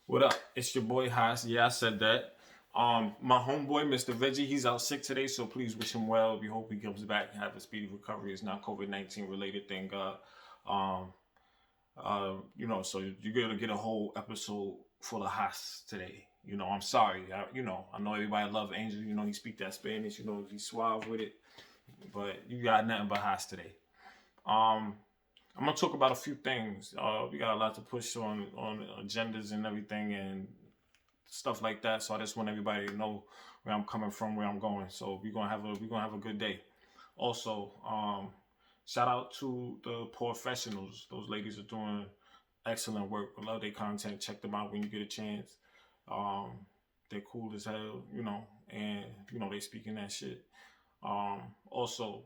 What up? It's your boy Haas. Yeah, I said that. My homeboy, Mr. Veggie, he's out sick today, so please wish him well. We hope he comes back and have a speedy recovery. It's not COVID-19 related, thank God. Um, so you're gonna get a whole episode full of Haas today. I'm sorry. I know everybody love Angel. He speak that Spanish. He's suave with it, but you got nothing but Haas today. Um, I'm gonna talk about a few things. We got a lot to push on agendas and everything and stuff like that. So I just want everybody to know where I'm coming from, where I'm going. So we're gonna have a good day. Also, shout out to the Poorfessionals. Those ladies are doing excellent work. I love their content. Check them out when you get a chance. Um, they're cool as hell, and they speaking that shit. Also,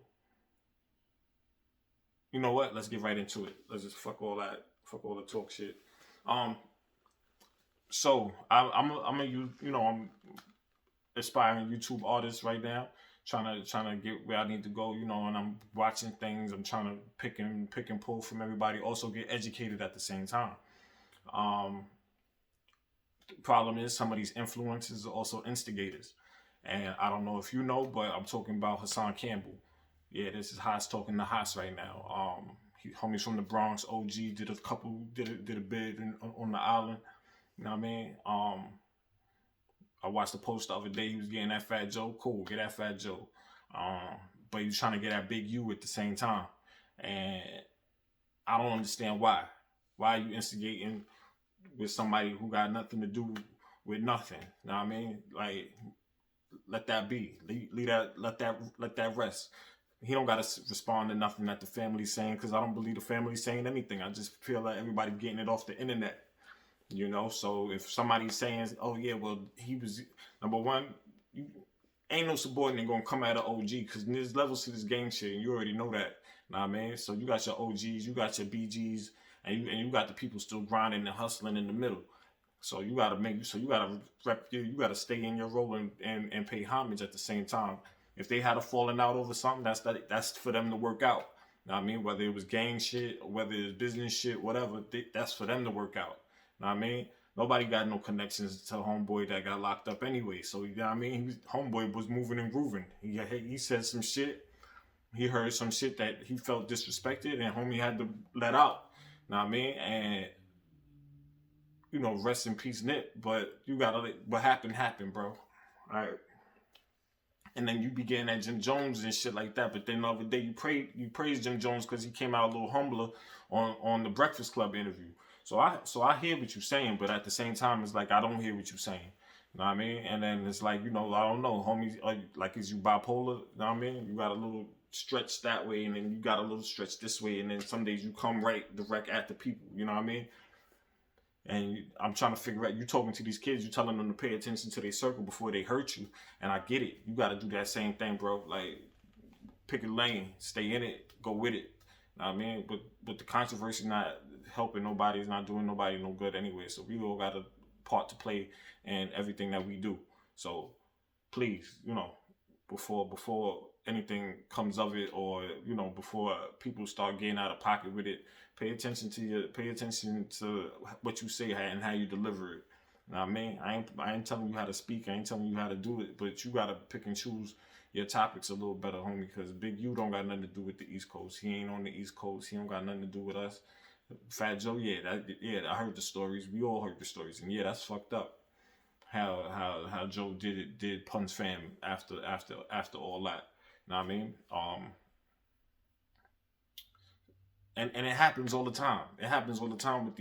you know what? Let's get right into it. Let's just fuck all that, fuck all the talk shit. Um, so I'm aspiring YouTube artist right now, trying to get where I need to go, and I'm watching things. I'm trying to pick and pull from everybody. Also get educated at the same time. Um, Problem is some of these influencers are also instigators, and I don't know if you know, but I'm talking about Hassan Campbell. Yeah, this is Haas talking to Haas right now. Homies from the Bronx, OG did a bid on the island. You know what I mean? I watched the post the other day. He was getting that Fat Joe. Cool, get that Fat Joe. Um, but he was trying to get that Big U at the same time, and I don't understand why. Why are you instigating with somebody who got nothing to do with nothing? You know what I mean? Like, let that be. Leave that. Let that rest. He don't gotta respond to nothing that the family's saying because I don't believe the family's saying anything. I just feel like everybody getting it off the internet. So if somebody's saying, oh yeah, well, he was number one, you ain't no subordinate gonna come out of OG because there's levels to this gang shit, and you already know that. Know what I mean? So you got your OGs, you got your BGs, and you got the people still grinding and hustling in the middle. So you gotta stay in your role and pay homage at the same time. If they had a falling out over something, that's for them to work out. Know what I mean? Whether it was gang shit, or whether it's business shit, whatever, that's for them to work out. Know what I mean? Nobody got no connections to homeboy that got locked up anyway. So you know what I mean? Homeboy was moving and grooving. He said some shit. He heard some shit that he felt disrespected, and homie had to let out. Know what I mean? And rest in peace, Nip. But you gotta what happened, bro. All right. And then you began at Jim Jones and shit like that. But then the other day you praised Jim Jones because he came out a little humbler on the Breakfast Club interview. So I hear what you're saying, but at the same time, it's like I don't hear what you're saying. You know what I mean? And then it's like, I don't know, homies, like, is you bipolar? You know what I mean? You got a little stretch that way, and then you got a little stretch this way, and then some days you come right direct at the people. You know what I mean? And I'm trying to figure out, you talking to these kids, you telling them to pay attention to their circle before they hurt you. And I get it. You got to do that same thing, bro. Like, pick a lane, stay in it, go with it. You know what I mean? But the controversy not helping nobody, is not doing nobody no good anyway. So we all got a part to play in everything that we do. So please, before anything comes of it, or before people start getting out of pocket with it, pay attention to what you say and how you deliver it. You know what I mean? I ain't telling you how to speak, I ain't telling you how to do it, but you gotta pick and choose your topics a little better, homie, because Big U don't got nothing to do with the East Coast. He ain't on the East Coast. He don't got nothing to do with us. Fat Joe, I heard the stories. We all heard the stories, and yeah, that's fucked up. How Joe did Pun's fam after all that. You know what I mean? And it happens all the time. It happens all the time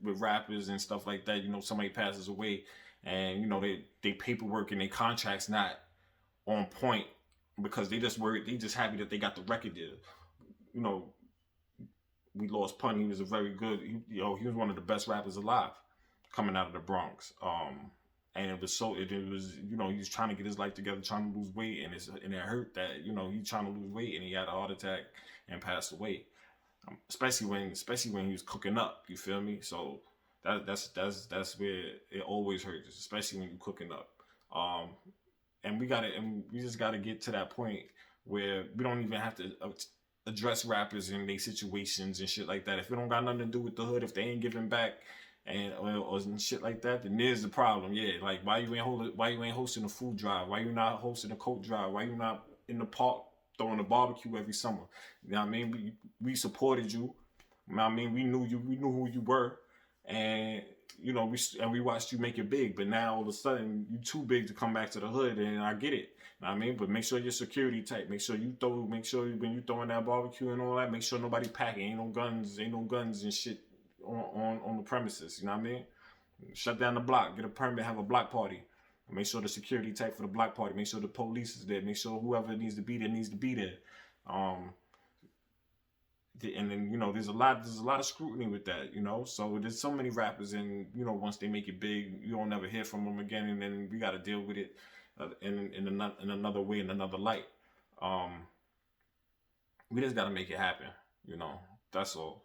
with rappers and stuff like that. Somebody passes away, and they paperwork and their contracts not on point because they just happy that they got the record deal. You know, we lost Pun. He was a very good. He was one of the best rappers alive, coming out of the Bronx. And it was he was trying to get his life together, trying to lose weight, and it hurt that he's trying to lose weight, and he had a heart attack and passed away. Especially when he was cooking up, you feel me? So that's where it always hurts, especially when you're cooking up. And we just gotta get to that point where we don't even have to address rappers and their situations and shit like that. If it don't got nothing to do with the hood, if they ain't giving back, and or shit like that, then there's the problem. Yeah, like why you ain't hosting a food drive? Why you not hosting a coat drive? Why you not in the park throwing a barbecue every summer? You know what I mean? We supported you. You know what I mean? We knew you. We knew who you were, and you know we watched you make it big. But now all of a sudden you too big to come back to the hood, and I get it. You know what I mean? But make sure your security tight. Make sure when you throwing that barbecue and all that, make sure nobody packing. Ain't no guns and shit on the premises. You know what I mean? Shut down the block. Get a permit. Have a block party. Make sure the security tight for the block party. Make sure the police is there. Make sure whoever needs to be there needs to be there. And then there's a lot of scrutiny with that. So there's so many rappers, and once they make it big, you don't never hear from them again, and then we got to deal with it in another way, in another light. We just got to make it happen. That's all.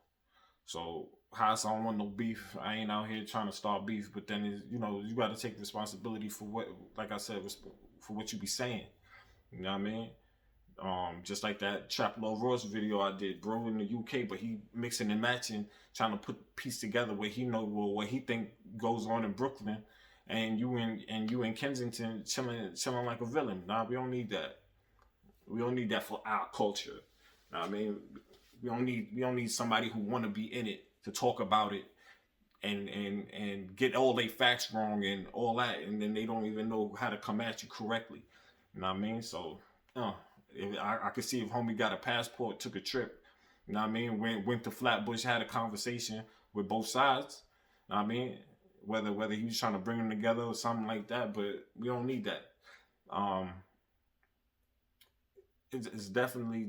So Haas, I don't want no beef. I ain't out here trying to start beef, but then you got to take responsibility for what, like I said, for what you be saying. You know what I mean? Just like that Trap Love Ross video I did, bro, in the UK, but he mixing and matching, trying to put piece together what he think goes on in Brooklyn, and you in Kensington chilling like a villain. Nah, we don't need that. We don't need that for our culture. Know what I mean? We don't need somebody who want to be in it to talk about it and get all they facts wrong and all that, and then they don't even know how to come at you correctly. You know what I mean? So, I could see if homie got a passport, took a trip. You know what I mean? Went to Flatbush, had a conversation with both sides. You know what I mean? Whether he was trying to bring them together or something like that, but we don't need that. It's definitely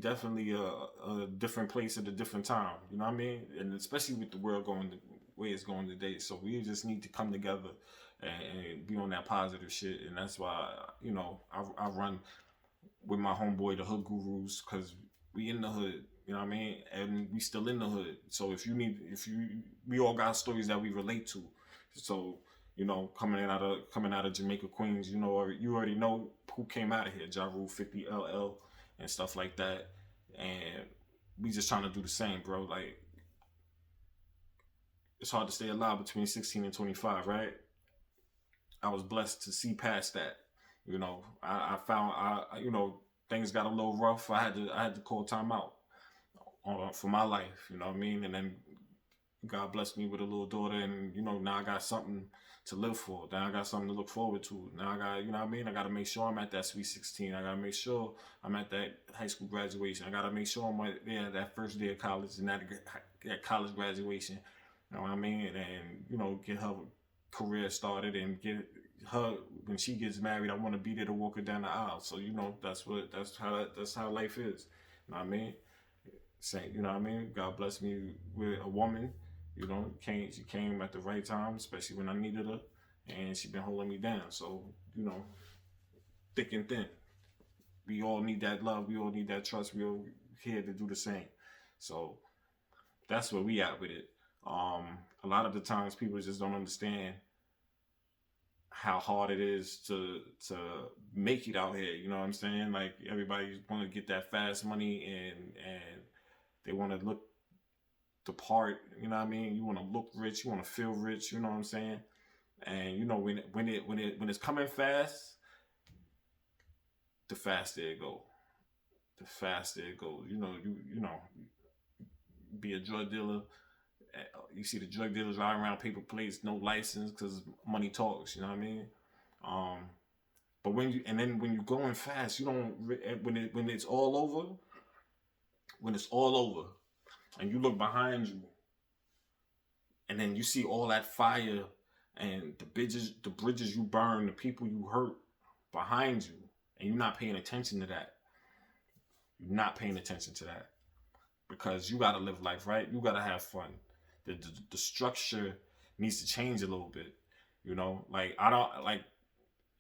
a different place at a different time. You know what I mean? And especially with the world going the way it's going today. So we just need to come together and be on that positive shit. And that's why, I run with my homeboy, the Hood Gurus, because we in the hood. You know what I mean? And we still in the hood. So we all got stories that we relate to. So, coming out of Jamaica, Queens, you already know who came out of here. Ja Rule, 50 LL, and stuff like that. And we just trying to do the same, bro. Like, it's hard to stay alive between 16 and 25, right? I was blessed to see past that. I found things got a little rough. I had to call time out for my life. You know what I mean? And then God blessed me with a little daughter, and now I got something to live for. Now I got something to look forward to. Now I got, you know what I mean? I got to make sure I'm at that Sweet 16. I got to make sure I'm at that high school graduation. I got to make sure I'm at that first day of college and that college graduation. You know what I mean? And get her career started and get her, when she gets married, I want to be there to walk her down the aisle. So that's how life is. You know what I mean? You know what I mean? God bless me with a woman. She came at the right time, especially when I needed her, and she been holding me down. So, thick and thin. We all need that love. We all need that trust. We all here to do the same. So that's where we at with it. A lot of the times people just don't understand how hard it is to make it out here. You know what I'm saying? Like, everybody want to get that fast money, and they want to look the part. You know what I mean? You want to look rich. You want to feel rich. You know what I'm saying? And when it's coming fast, the faster it go. The faster it goes. Be a drug dealer. You see the drug dealers riding around paper plates, no license, because money talks. You know what I mean? But when you going fast, you don't. When it's all over. When it's all over, and you look behind you, and then you see all that fire and the bridges you burn, the people you hurt behind you, and you're not paying attention to that. You're not paying attention to that, because you gotta live life, right? You gotta have fun. The structure needs to change a little bit. Like, I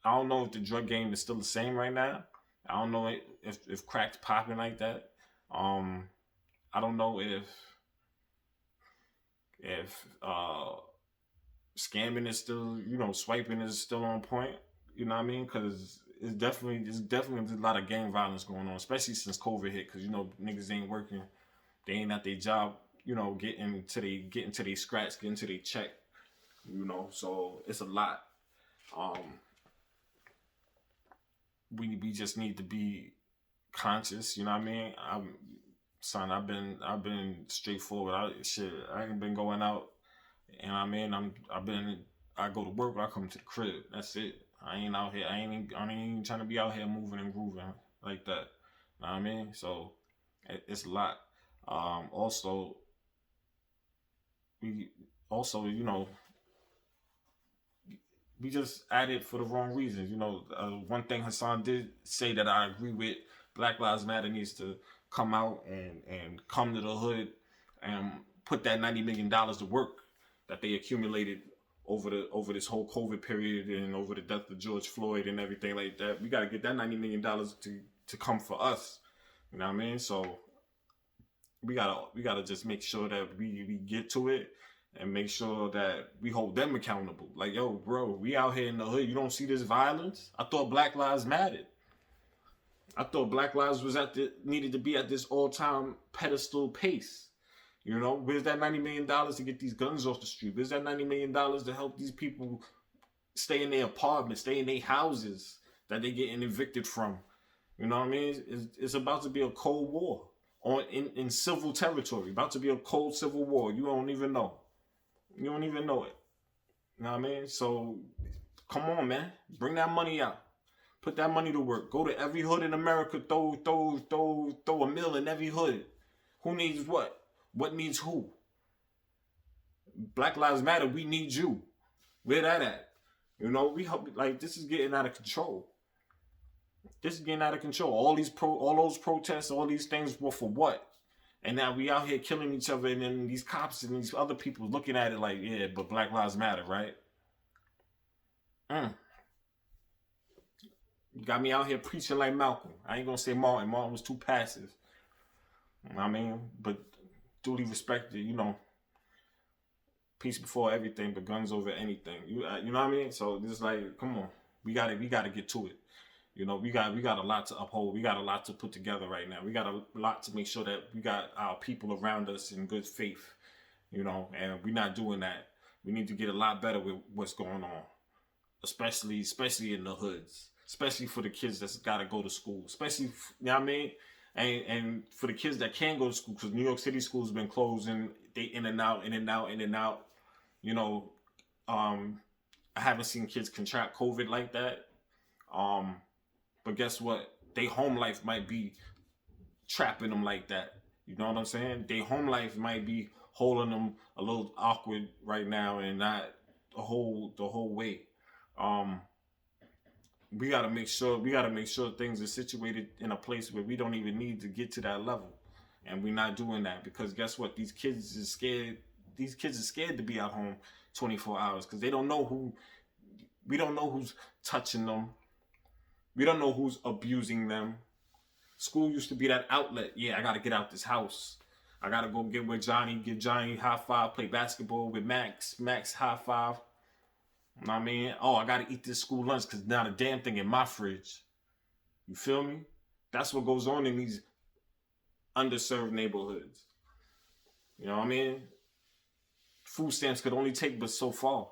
don't know if the drug game is still the same right now. I don't know if crack's popping like that. I don't know if scamming is still, swiping is still on point. You know what I mean? Because there's definitely a lot of gang violence going on, especially since COVID hit. Because niggas ain't working, they ain't at their job. Getting to their scratch, getting to their check. you know. So it's a lot. Um, we just need to be conscious. You know what I mean? I've been straightforward. I ain't been going out. And I mean, I go to work. I come to the crib. That's it. I ain't out here. I ain't even trying to be out here moving and grooving like that. Know what I mean? So it's a lot. Also, we also, you know, we just at it for the wrong reasons. You know, one thing Hassan did say that I agree with: Black Lives Matter needs to come out and come to the hood and put that $90 million to work that they accumulated over this whole COVID period and over the death of George Floyd and everything like that. We got to get that $90 million to come for us. You know what I mean? So we gotta just make sure that we get to it and make sure that we hold them accountable. Like, yo, bro, we out here in the hood. You don't see this violence? I thought Black Lives mattered. I thought Black Lives was needed to be at this all-time pedestal pace. You know, where's that $90 million to get these guns off the street? Where's that $90 million to help these people stay in their apartments, stay in their houses that they getting evicted from? You know what I mean? It's about to be a cold war in civil territory. About to be a cold civil war. You don't even know. You don't even know it. You know what I mean? So, come on, man. Bring that money out. Put that money to work. Go to every hood in America. Throw a mill in every hood. Who needs what? What needs who? Black Lives Matter. We need you. Where that at? You know, we help. Like, this is getting out of control. This is getting out of control. All those protests, all these things were for what? And now we out here killing each other, and then these cops and these other people looking at it like, yeah, but Black Lives Matter, right? You got me out here preaching like Malcolm. I ain't gonna say Martin. Martin was too passive. You know what I mean? But duly respected, you know, peace before everything, but guns over anything. You know what I mean? So just like, come on, we gotta get to it. You know, we got a lot to uphold. We got a lot to put together right now. We got a lot to make sure that we got our people around us in good faith. You know, and we're not doing that. We need to get a lot better with what's going on, especially in the hoods, especially for the kids that's got to go to school, especially, you know what I mean? And for the kids that can't go to school, because New York City schools have been closing, they in and out. You know, I haven't seen kids contract COVID like that. But guess what? Their home life might be trapping them like that. You know what I'm saying? Their home life might be holding them a little awkward right now, and not the whole way. We gotta make sure things are situated in a place where we don't even need to get to that level, and we're not doing that, because guess what? These kids are scared. These kids are scared to be at home 24 hours because they don't know who. We don't know who's touching them. We don't know who's abusing them. School used to be that outlet. Yeah, I gotta get out this house. I gotta go get with Johnny, give Johnny high five, play basketball with Max. Max high five. You know what I mean? Oh, I gotta eat this school lunch because not a damn thing in my fridge. You feel me? That's what goes on in these underserved neighborhoods. You know what I mean? Food stamps could only take but so far.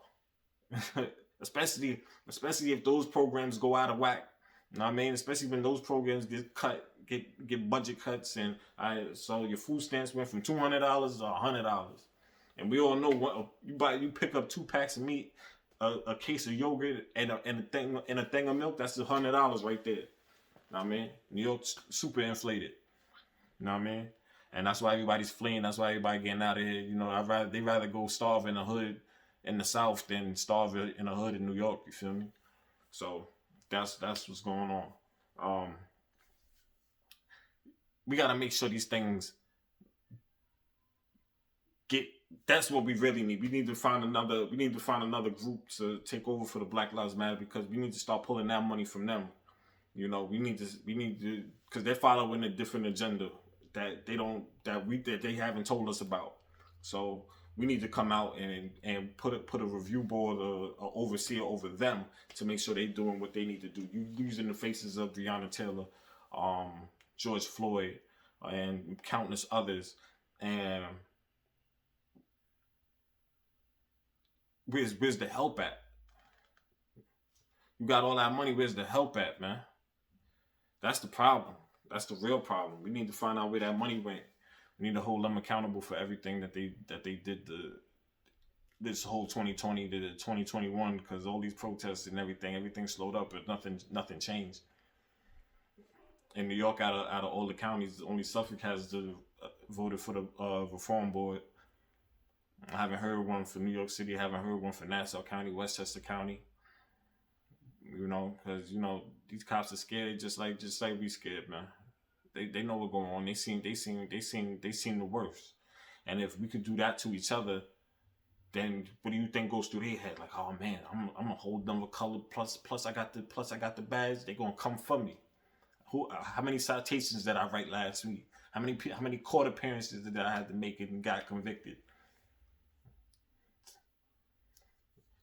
especially if those programs go out of whack. You know what I mean? Especially when those programs get budget cuts, and so your food stamps went from $200 to $100. And we all know what you pick up 2 packs of meat, a case of yogurt, and a thing of milk. That's $100 right there. You know what I mean? New York's super inflated. You know what I mean? And that's why everybody's fleeing. That's why everybody getting out of here. You know, they'd rather go starve in the hood in the South than starve in the hood in New York. You feel me? So that's what's going on. We gotta make sure these things get. That's what we really need. We need to find another group to take over for the Black Lives Matter, because we need to start pulling that money from them. You know, we need to, because they're following a different agenda that they haven't told us about. So we need to come out and put a review board or overseer over them to make sure they're doing what they need to do. You using the faces of Breonna Taylor, George Floyd, and countless others, and Where's the help at? You got all that money. Where's the help at, man? That's the problem. That's the real problem. We need to find out where that money went. We need to hold them accountable for everything that they did this whole 2020 to the 2021, because all these protests and everything slowed up, but nothing changed. In New York, out of all the counties, only Suffolk has voted for the reform board. I haven't heard one for New York City. I haven't heard one for Nassau County, Westchester County. Because these cops are scared, just like we scared, man. They know what's going on. They seen the worst. And if we could do that to each other, then what do you think goes through their head? Like, oh man, I'm gonna hold them with color. Plus I got the badge. They gonna come for me. How many citations did I write last week? How many court appearances did I have to make it and got convicted?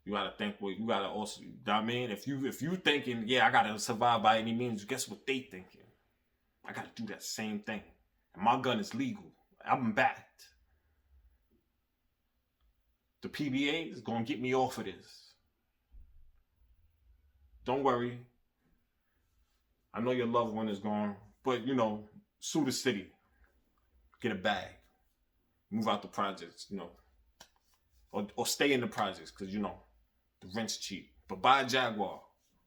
You gotta think. You gotta also. I mean, if you thinking, yeah, I gotta survive by any means. Guess what they thinking? I gotta do that same thing. And my gun is legal. I'm backed. The PBA is gonna get me off of this. Don't worry. I know your loved one is gone, but sue the city. Get a bag. Move out the projects, or stay in the projects, because the rent's cheap. But buy a Jaguar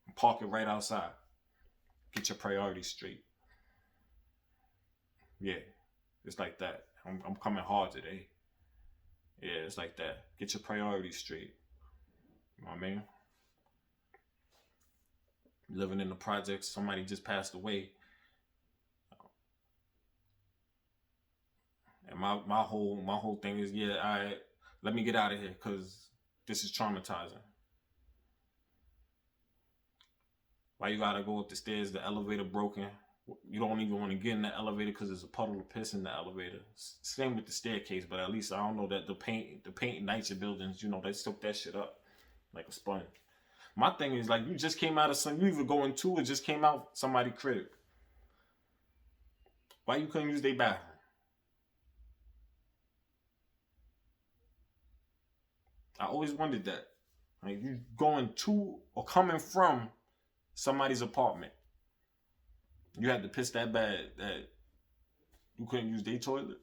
and park it right outside. Get your priorities straight. Yeah, it's like that. I'm coming hard today. Yeah, it's like that. Get your priorities straight. You know what I mean? Living in the projects, somebody just passed away. And my whole thing is, yeah, all right, let me get out of here, because this is traumatizing. Why you gotta go up the stairs, the elevator broken? You don't even want to get in the elevator because there's a puddle of piss in the elevator. Same with the staircase, but at least I don't know that the paint nights of buildings, they soak that shit up like a sponge. My thing is, like, you just came out of you either going to or just came out somebody's crib. Why you couldn't use their bathroom? I always wondered that. Like, you going to or coming from somebody's apartment. You had to piss that bad that you couldn't use their toilet?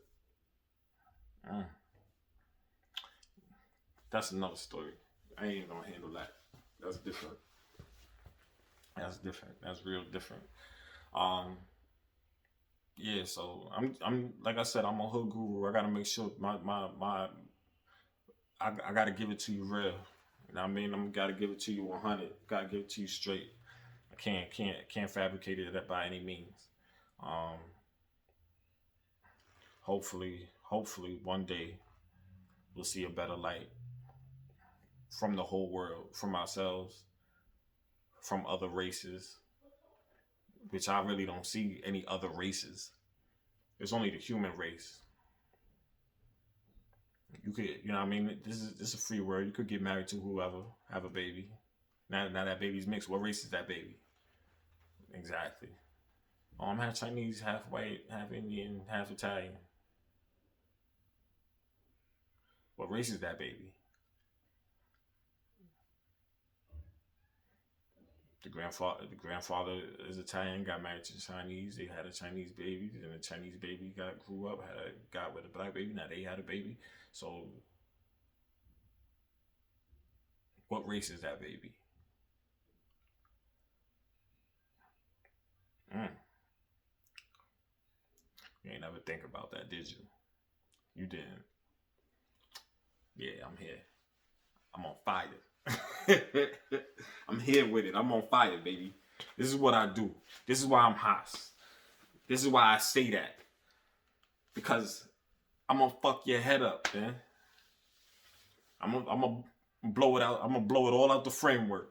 That's another story. I ain't gonna handle that. That's different. That's real different. Yeah, so I'm like I said, I'm a hood guru. I gotta make sure I gotta give it to you real. You know what I mean? I'm gotta give it to you 100. Gotta give it to you straight. I can't fabricate it by any means. Hopefully one day we'll see a better light from the whole world, from ourselves, from other races, which I really don't see any other races. It's only the human race. You could, what I mean? This is a free world. You could get married to whoever, have a baby. Now that baby's mixed. What race is that baby? Exactly. I'm half Chinese, half white, half Indian, half Italian. What race is that baby? The grandfather is Italian, got married to Chinese. They had a Chinese baby, and the Chinese baby grew up, got with a black baby. Now they had a baby. So, what race is that baby? You ain't never think about that, did you? You didn't. Yeah, I'm here. I'm on fire. I'm here with it. I'm on fire, baby. This is what I do. This is why I'm hot. This is why I say that. Because I'm gonna fuck your head up, man. I'm gonna blow it out. I'm gonna blow it all out the framework.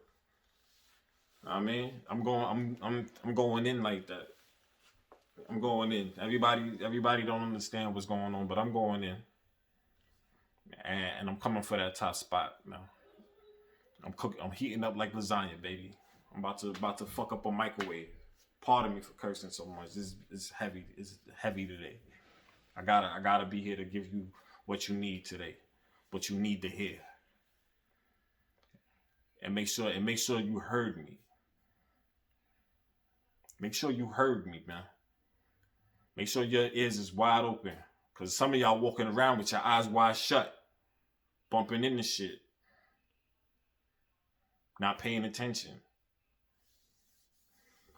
I mean, I'm going in like that. I'm going in. Everybody don't understand what's going on, but I'm going in. And I'm coming for that top spot now. I'm heating up like lasagna, baby. I'm about to fuck up a microwave. Pardon me for cursing so much. It's heavy. It's heavy today. I gotta be here to give you what you need today. What you need to hear. and make sure you heard me. Make sure you heard me, man. Make sure your ears is wide open. Because some of y'all walking around with your eyes wide shut. Bumping into shit. Not paying attention.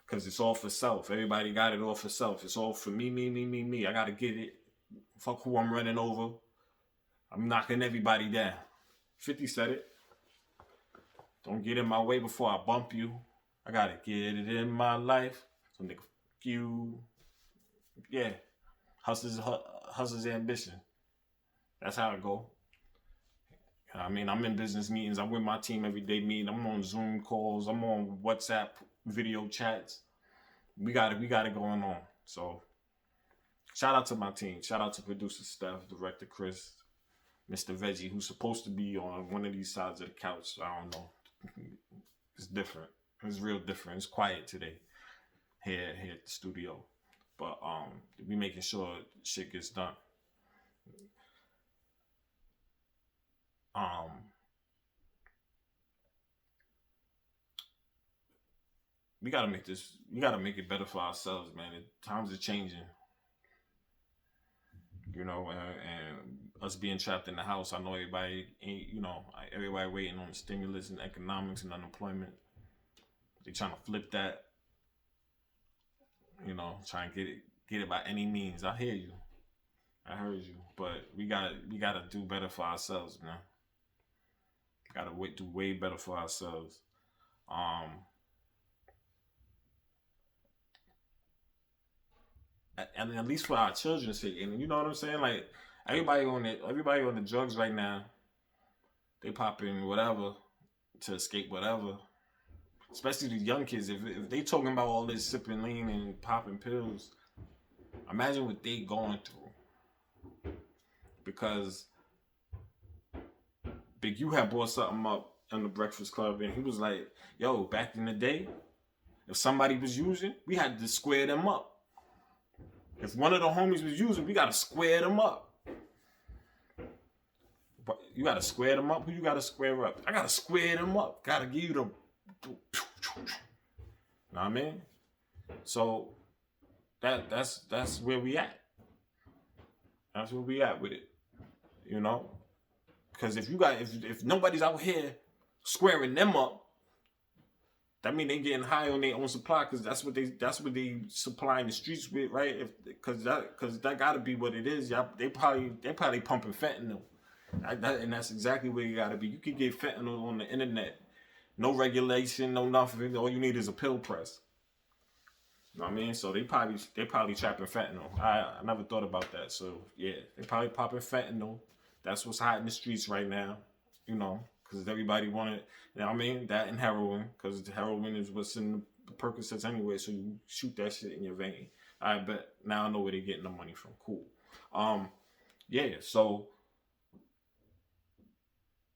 Because it's all for self. Everybody got it all for self. It's all for me, me, me, me, me. I got to get it. Fuck who I'm running over. I'm knocking everybody down. 50 said it. Don't get in my way before I bump you. I got to get it in my life. So nigga, you. Yeah. Hustler's ambition. That's how it go. I mean, I'm in business meetings. I'm with my team every day meeting. I'm on Zoom calls. I'm on WhatsApp video chats. We got it going on. So shout out to my team. Shout out to producer Steph, director Chris, Mr. Veggie, who's supposed to be on one of these sides of the couch. I don't know. It's different. It's real different. It's quiet today here at the studio. But we making sure shit gets done. We gotta make it better for ourselves, man. Times are changing. You know, and us being trapped in the house, I know everybody ain't, everybody waiting on stimulus and economics and unemployment. They trying to flip that. Trying to get it by any means. I hear you. I heard you. But we gotta do better for ourselves, man. Gotta do way better for ourselves. And at least for our children's sake. And you know what I'm saying? Like everybody on the drugs right now, they popping whatever to escape whatever. Especially the young kids. If they talking about all this sipping lean and popping pills, imagine what they going through. Because Big U had brought something up in the Breakfast Club, and he was like, yo, back in the day, if somebody was using, we had to square them up. If one of the homies was using, we got to square them up. But you got to square them up? Who you got to square up? I got to square them up. Got to give you the... Know what I mean? So, that's where we at. That's where we at with it. Because if nobody's out here squaring them up, that mean they getting high on their own supply, because that's what they supplying the streets with, right? Because that gotta be what it is. Y'all, they probably pumping fentanyl, and that's exactly where you gotta be. You can get fentanyl on the internet, no regulation, no nothing. All you need is a pill press. You know what I mean? So they probably trapping fentanyl. I never thought about that. So yeah, they probably popping fentanyl. That's what's hot in the streets right now. Because everybody wanted, that and heroin, because heroin is what's in the Percocets anyway, so you shoot that shit in your vein. I bet now I know where they're getting the money from. Cool. So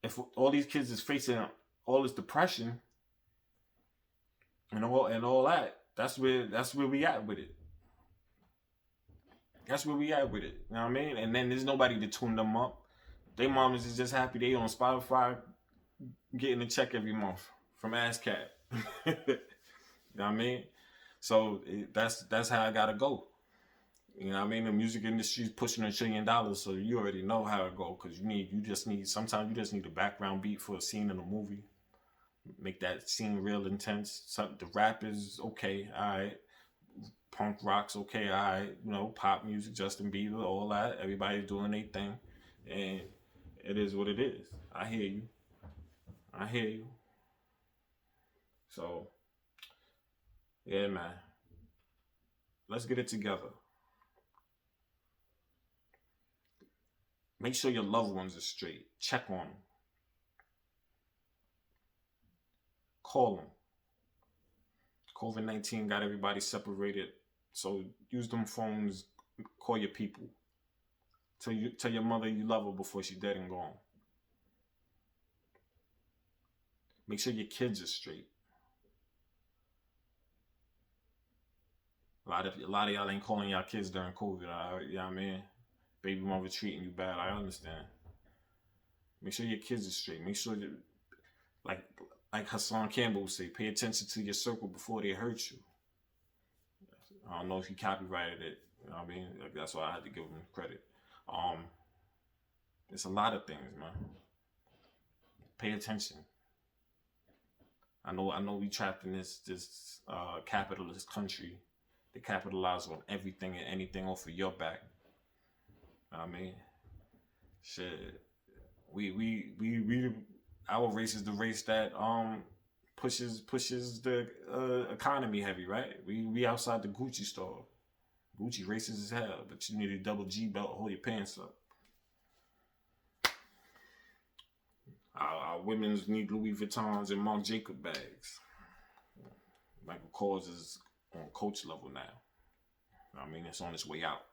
if all these kids is facing all this depression and all that, that's where we at with it. That's where we at with it. You know what I mean? And then there's nobody to tune them up. They mamas is just happy they on Spotify getting a check every month from ASCAP. You know what I mean? So that's how I gotta go. You know what I mean? The music industry's pushing $1 trillion, so you already know how it go. Because sometimes you just need a background beat for a scene in a movie. Make that scene real intense. The rap is okay, all right. Punk rock's okay, all right. Pop music, Justin Bieber, all that. Everybody's doing their thing, and it is what it is. I hear you. So, yeah, man. Let's get it together. Make sure your loved ones are straight. Check on them. Call them. COVID-19 got everybody separated. So use them phones. Call your people. Tell your mother you love her before she's dead and gone. Make sure your kids are straight. A lot of y'all ain't calling y'all kids during COVID. You know what I mean? Baby mother treating you bad. I understand. Make sure your kids are straight. Make sure that, like Hassan Campbell would say, pay attention to your circle before they hurt you. I don't know if he copyrighted it. You know what I mean? Like, that's why I had to give him credit. It's a lot of things, man. Pay attention. I know we trapped in this capitalist country. They capitalize on everything and anything off of your back. You know what I mean? Shit. We our race is the race that pushes the economy heavy, right? We outside the Gucci store. Gucci racist as hell, but you need a double G belt to hold your pants up. Our women's need Louis Vuittons and Marc Jacob bags. Michael Kors is on coach level now. I mean, it's on its way out.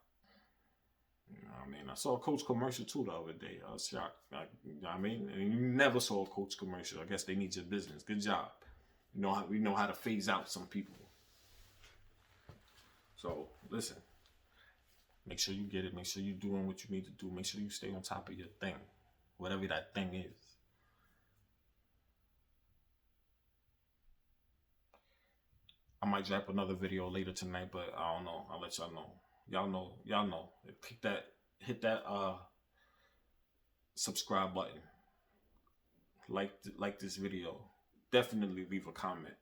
You know what I mean? I saw a Coach commercial too the other day. I was shocked. You know what I mean? And you never saw a Coach commercial. I guess they need your business. Good job. We know how to phase out some people. So listen. Make sure you get it. Make sure you're doing what you need to do. Make sure you stay on top of your thing, whatever that thing is. I might drop another video later tonight, but I don't know. I'll let y'all know. Y'all know. Hit that subscribe button. Like this video. Definitely leave a comment.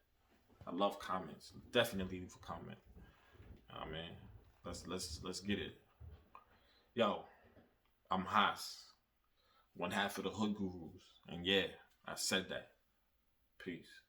I love comments. Definitely leave a comment. I mean, let's get it. Yo, I'm Haas, one half of the Hood Gurus, and yeah, I said that. Peace.